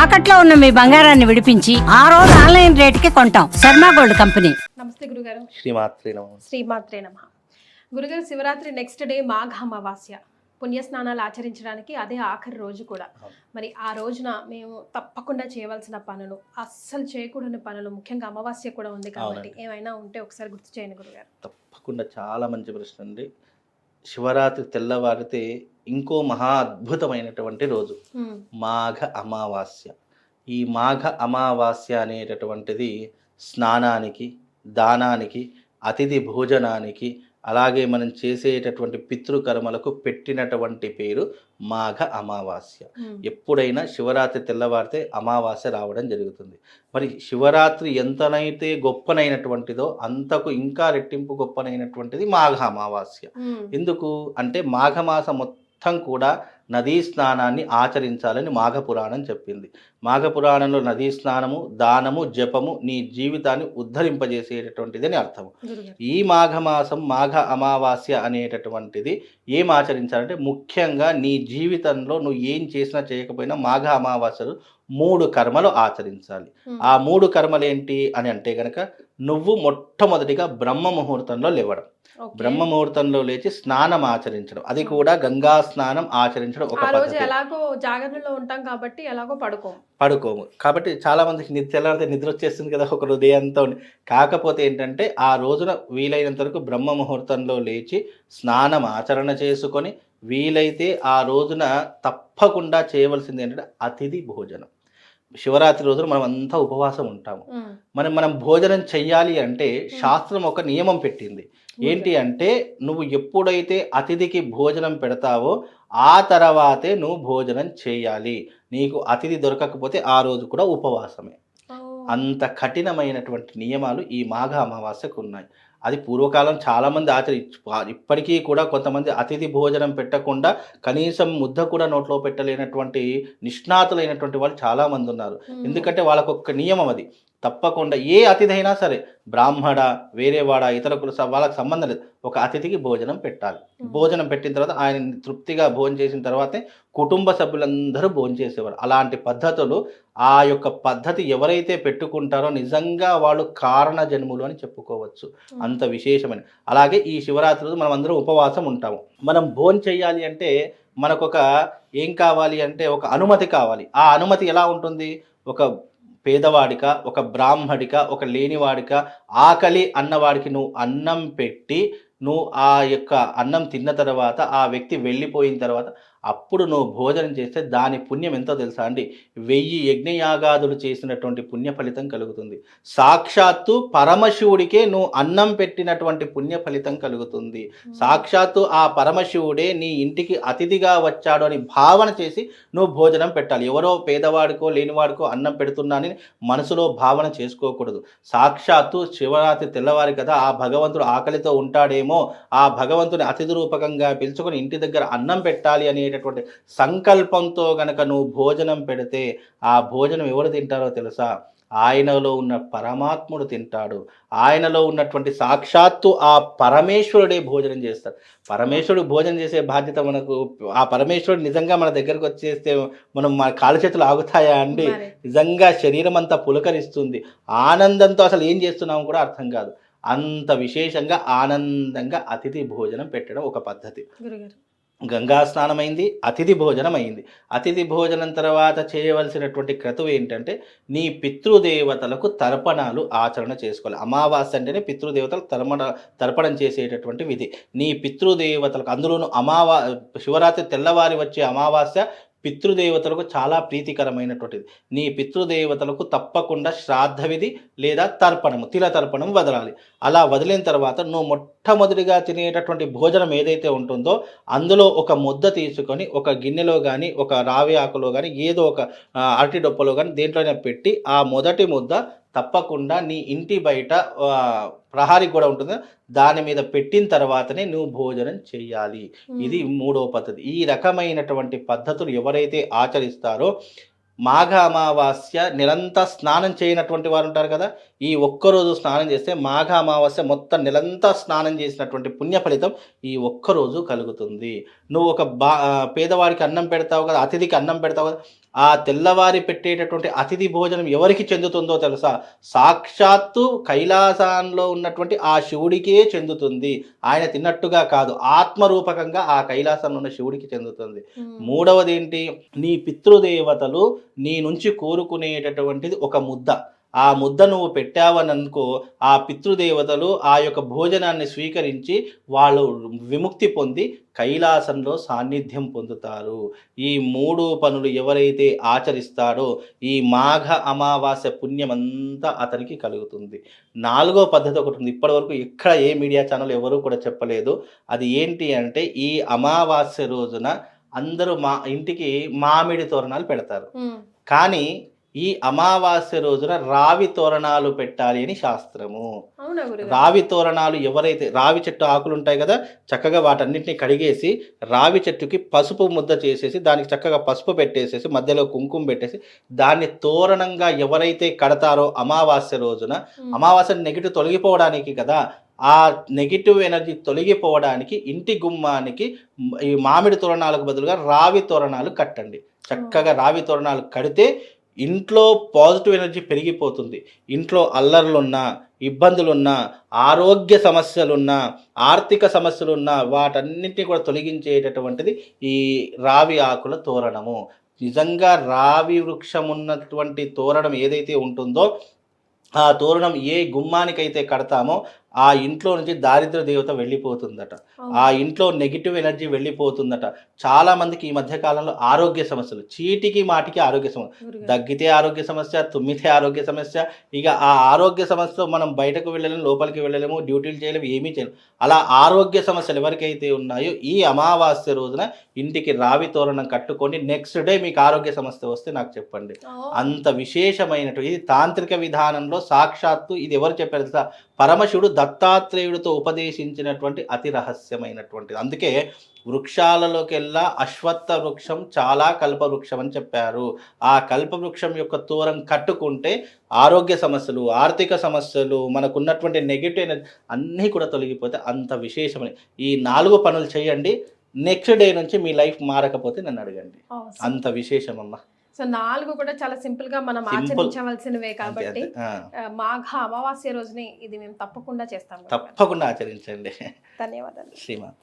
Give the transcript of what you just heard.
తాకట్లో ఉన్న మీ బంగారాన్ని విడిపించి ఆ రోజు ఆన్లైన్ రేటుకి కొంటాం. Sharma gold company. నమస్తే గురుగారు. శ్రీమాత్రే నమః. గురుగారు, శివరాత్రి నెక్స్ట్ డే మాఘ అమావాస్య, పుణ్యస్నానాలు ఆచరించడానికి అదే ఆఖరి రోజు కూడా. మరి ఆ రోజున మేము తప్పకుండా చేయవలసిన పనులు, అస్సలు చేయకూడని పనులు, ముఖ్యంగా అమావాస్య కూడా ఉంది కాబట్టి ఏమైనా ఉంటే ఒకసారి గుర్తు చేయండి గురుగారు. తప్పకుండా, చాలా మంచి ప్రశ్న అండి. శివరాత్రి తెల్లవారితే ఇంకో మహా అద్భుతమైనటువంటి రోజు మాఘ అమావాస్య. ఈ మాఘ అమావాస్య అనేటటువంటిది స్నానానికి, దానానికి, అతిథి భోజనానికి, అలాగే మనం చేసేటటువంటి పితృకర్మలకు పెట్టినటువంటి పేరు మాఘ అమావాస్య. ఎప్పుడైనా శివరాత్రి తెల్లవారితే అమావాస్య రావడం జరుగుతుంది. మరి శివరాత్రి ఎంతనైతే గొప్పనైనటువంటిదో అంతకు ఇంకా రెట్టింపు గొప్పనైనటువంటిది మాఘ అమావాస్య. ఎందుకు అంటే మాఘమాసం మొత్తం కూడా నదీ స్నానాన్ని ఆచరించాలని మాఘపురాణం చెప్పింది. మాఘపురాణంలో నదీ స్నానము, దానము, జపము నీ జీవితాన్ని ఉద్ధరింపజేసేటటువంటిది అని అర్థము. ఈ మాఘమాసం మాఘ అమావాస్య అనేటటువంటిది ఏం ఆచరించాలంటే, ముఖ్యంగా నీ జీవితంలో నువ్వు ఏం చేసినా చేయకపోయినా మాఘ అమావాస్యలు 3 కర్మలు ఆచరించాలి. ఆ 3 కర్మలు ఏంటి అని అంటే గనక, నువ్వు మొట్టమొదటిగా బ్రహ్మ ముహూర్తంలో లేవడం, బ్రహ్మ ముహూర్తంలో లేచి స్నానం ఆచరించడం, అది కూడా గంగా స్నానం ఆచరించడం ఒక పద్ధతి. ఎలాగో జాగరణలో ఉంటాం కాబట్టి ఎలాగో పడుకోము కాబట్టి చాలా మందికి తెల్లారితే నిద్ర వచ్చేస్తుంది కదా, ఒక డే అంతా. కాకపోతే ఏంటంటే, ఆ రోజున వీలైనంత వరకు బ్రహ్మ ముహూర్తంలో లేచి స్నానం ఆచరణ చేసుకొని, వీలైతే ఆ రోజున తప్పకుండా చేయవలసింది ఏంటంటే అతిథి భోజనం. శివరాత్రి రోజున మనం అంతా ఉపవాసం ఉంటాము. మనం భోజనం చెయ్యాలి అంటే శాస్త్రం ఒక నియమం పెట్టింది. ఏంటి అంటే, నువ్వు ఎప్పుడైతే అతిథికి భోజనం పెడతావో ఆ తర్వాతే నువ్వు భోజనం చేయాలి. నీకు అతిథి దొరకకపోతే ఆ రోజు కూడా ఉపవాసమే. అంత కఠినమైనటువంటి నియమాలు ఈ మాఘ అమావాస్యకు ఉన్నాయి. అది పూర్వకాలం చాలామంది ఇప్పటికీ కూడా కొంతమంది అతిథి భోజనం పెట్టకుండా కనీసం ముద్ద కూడా నోట్లో పెట్టలేనటువంటి నిష్ణాతులైనటువంటి వాళ్ళు చాలామంది ఉన్నారు. ఎందుకంటే వాళ్ళకు ఒక నియమం అది. తప్పకుండా ఏ అతిథి అయినా సరే, బ్రాహ్మణ, వేరేవాడ, ఇతర కుల వాళ్ళకి సంబంధం లేదు, ఒక అతిథికి భోజనం పెట్టాలి. భోజనం పెట్టిన తర్వాత ఆయన తృప్తిగా భోజనం చేసిన తర్వాతే కుటుంబ సభ్యులందరూ భోజనం చేసేవారు. అలాంటి పద్ధతులు, ఆ యొక్క పద్ధతి ఎవరైతే పెట్టుకుంటారో నిజంగా వాళ్ళు కారణ జన్ములు అని చెప్పుకోవచ్చు. అంత విశేషమైన. అలాగే ఈ శివరాత్రి రోజు మనం అందరం ఉపవాసం ఉంటాము. మనం భోజనం చేయాలి అంటే మనకొక ఏం కావాలి అంటే ఒక అనుమతి కావాలి. ఆ అనుమతి ఎలా ఉంటుంది? ఒక పేదవాడిక, ఒక బ్రాహ్మడిక, ఒక లేనివాడిక, ఆకలి అన్నవాడికి నువ్వు అన్నం పెట్టి, నువ్వు ఆ యొక్క అన్నం తిన్న తర్వాత ఆ వ్యక్తి వెళ్ళిపోయిన తర్వాత అప్పుడు నువ్వు భోజనం చేస్తే దాని పుణ్యం ఎంతో తెలుసా అండి? 1000 యజ్ఞయాగాదులు చేసినటువంటి పుణ్య ఫలితం కలుగుతుంది. సాక్షాత్తు పరమశివుడికే నువ్వు అన్నం పెట్టినటువంటి పుణ్య ఫలితం కలుగుతుంది. సాక్షాత్తు ఆ పరమశివుడే నీ ఇంటికి అతిథిగా వచ్చాడు అని భావన చేసి నువ్వు భోజనం పెట్టాలి. ఎవరో పేదవాడికో లేనివాడికో అన్నం పెడుతున్నానని మనసులో భావన చేసుకోకూడదు. సాక్షాత్తు శివరాత్రి తెల్లవారి కదా, ఆ భగవంతుడు ఆకలితో ఉంటాడేమో, ఆ భగవంతుని అతిథి రూపకంగా పిలుచుకొని ఇంటి దగ్గర అన్నం పెట్టాలి అనేటటువంటి సంకల్పంతో గనక నువ్వు భోజనం పెడితే ఆ భోజనం ఎవరు తింటారో తెలుసా? ఆయనలో ఉన్న పరమాత్ముడు తింటాడు. ఆయనలో ఉన్నటువంటి సాక్షాత్తు ఆ పరమేశ్వరుడే భోజనం చేస్తాడు. పరమేశ్వరుడు భోజనం చేసే బాధ్యత మనకు. ఆ పరమేశ్వరుడు నిజంగా మన దగ్గరకు వచ్చేస్తే మన కాలు చేతులు ఆగుతాయా అండి? నిజంగా శరీరం అంతా పులకరిస్తుంది. ఆనందంతో అసలు ఏం చేస్తున్నాము కూడా అర్థం కాదు. అంత విశేషంగా ఆనందంగా అతిథి భోజనం పెట్టడం ఒక పద్ధతి. గంగా స్నానం అయింది, అతిథి భోజనం అయింది. అతిథి భోజనం తర్వాత చేయవలసినటువంటి క్రతువు ఏంటంటే, నీ పితృదేవతలకు తర్పణాలు ఆచరణ చేసుకోవాలి. అమావాస్య అంటేనే పితృదేవతలకు తర్పణం చేసేటటువంటి విధి. నీ పితృదేవతలకు, అందులోనూ శివరాత్రి తెల్లవారి వచ్చే అమావాస్య పితృదేవతలకు చాలా ప్రీతికరమైనటువంటిది. నీ పితృదేవతలకు తప్పకుండా శ్రాద్ధ విధి లేదా తర్పణము, తిల తర్పణం వదలాలి. అలా వదిలిన తర్వాత నువ్వు మొట్టమొదటిగా తినేటటువంటి భోజనం ఏదైతే ఉంటుందో అందులో ఒక ముద్ద తీసుకొని ఒక గిన్నెలో కానీ, ఒక రావి ఆకులో కానీ, ఏదో ఒక అరటి డొప్పలో కానీ దేంట్లోనే పెట్టి ఆ మొదటి ముద్ద తప్పకుండా నీ ఇంటి బయట ప్రహారీ కూడా ఉంటుంది, దాని మీద పెట్టిన తర్వాతనే నువ్వు భోజనం చేయాలి. ఇది 3వ పద్ధతి. ఈ రకమైనటువంటి పద్ధతులు ఎవరైతే ఆచరిస్తారో, మాఘ అమావాస్య నెలంతా స్నానం చేయనటువంటి వారు ఉంటారు కదా, ఈ ఒక్కరోజు స్నానం చేస్తే మాఘ అమావాస్య మొత్తం నెలంతా స్నానం చేసినటువంటి పుణ్య ఫలితం ఈ ఒక్కరోజు కలుగుతుంది. నువ్వు ఒక పేదవాడికి అన్నం పెడతావు కదా, అతిథికి అన్నం పెడతావు కదా, ఆ తెల్లవారి పెట్టేటటువంటి అతిథి భోజనం ఎవరికి చెందుతుందో తెలుసా? సాక్షాత్తు కైలాసంలో ఉన్నటువంటి ఆ శివుడికే చెందుతుంది. ఆయన తిన్నట్టుగా కాదు, ఆత్మరూపకంగా ఆ కైలాసంలో ఉన్న శివుడికి చెందుతుంది. మూడవది ఏంటి? నీ పితృదేవతలు నీ నుంచి కోరుకునేటటువంటిది ఒక ముద్ద. ఆ ముద్ద నువ్వు పెట్టావని అనుకో, ఆ పితృదేవతలు ఆ యొక్క భోజనాన్ని స్వీకరించి వాళ్ళు విముక్తి పొంది కైలాసంలో సాన్నిధ్యం పొందుతారు. ఈ 3 పనులు ఎవరైతే ఆచరిస్తాడో ఈ మాఘ అమావాస్య పుణ్యమంతా అతనికి కలుగుతుంది. 4వ పద్ధతి ఒకటి ఉంది, ఇప్పటివరకు ఎక్కడ ఏ మీడియా ఛానల్ ఎవరు కూడా చెప్పలేదు. అది ఏంటి అంటే, ఈ అమావాస్య రోజున అందరూ మా ఇంటికి మామిడి తోరణాలు పెడతారు. కానీ ఈ అమావాస్య రోజున రావి తోరణాలు పెట్టాలి అని శాస్త్రము. రావి తోరణాలు ఎవరైతే, రావి చెట్టు ఆకులు ఉంటాయి కదా, చక్కగా వాటన్నింటినీ కడిగేసి రావి చెట్టుకి పసుపు ముద్ద చేసేసి దానికి చక్కగా పసుపు పెట్టేసేసి మధ్యలో కుంకుమ పెట్టేసి దాన్ని తోరణంగా ఎవరైతే కడతారో అమావాస్య రోజున, అమావాస్య నెగిటివ్ తొలగిపోవడానికి కదా, ఆ నెగిటివ్ ఎనర్జీ తొలగిపోవడానికి ఇంటి గుమ్మానికి ఈ మామిడి తోరణాలకు బదులుగా రావి తోరణాలు కట్టండి. చక్కగా రావి తోరణాలు కడితే ఇంట్లో పాజిటివ్ ఎనర్జీ పెరిగిపోతుంది. ఇంట్లో అల్లర్లున్నా, ఇబ్బందులున్నా, ఆరోగ్య సమస్యలున్నా, ఆర్థిక సమస్యలున్నా వాటన్నిటిని కూడా తొలగించేటటువంటిది ఈ రావి ఆకుల తోరణము. నిజంగా రావి వృక్షం ఉన్నటువంటి తోరణం ఏదైతే ఉంటుందో ఆ తోరణం ఏ గుమ్మానికైతే కడతామో ఆ ఇంట్లో నుంచి దారిద్ర దేవత వెళ్ళిపోతుందట. ఆ ఇంట్లో నెగిటివ్ ఎనర్జీ వెళ్ళిపోతుందట. చాలా మందికి ఈ మధ్య కాలంలో ఆరోగ్య సమస్యలు, చీటికి మాటికి ఆరోగ్య సమస్య, దగ్గితే ఆరోగ్య సమస్య, తుమ్మితే ఆరోగ్య సమస్య. ఇక ఆ ఆరోగ్య సమస్యతో మనం బయటకు వెళ్ళలేము, లోపలికి వెళ్ళలేము, డ్యూటీలు చేయలేము, ఏమీ చేయలేము. అలా ఆరోగ్య సమస్యలు ఎవరికైతే ఉన్నాయో ఈ అమావాస్య రోజున ఇంటికి రావి తోరణం కట్టుకొని నెక్స్ట్ డే మీకు ఆరోగ్య సమస్య వస్తే నాకు చెప్పండి. అంత విశేషమైనటువంటి ఇది తాంత్రిక విధానంలో సాక్షాత్తు ఇది ఎవరు చెప్పారు తెలుసా? పరమశివుడు దత్తాత్రేయుడితో ఉపదేశించినటువంటి అతి రహస్యమైనటువంటిది. అందుకే వృక్షాలలోకెల్లా అశ్వత్థ వృక్షం చాలా కల్పవృక్షం అని చెప్పారు. ఆ కల్పవృక్షం యొక్క తోరం కట్టుకుంటే ఆరోగ్య సమస్యలు, ఆర్థిక సమస్యలు, మనకున్నటువంటి నెగిటివ్ ఎనర్జీ అన్నీ కూడా తొలగిపోతే అంత విశేషమైన ఈ 4 పనులు చేయండి. నెక్స్ట్ డే నుంచి మీ లైఫ్ మారకపోతే నన్ను అడగండి. అంత విశేషమమ్మా. సో 4 కూడా చాలా సింపుల్ గా మనం ఆచరించవలసినవే కాబట్టి మాఘ అమావాస్య రోజుని ఇది మేము తప్పకుండా చేస్తాం. తప్పకుండా ఆచరించండి. ధన్యవాదాలు. శ్రీమాన్.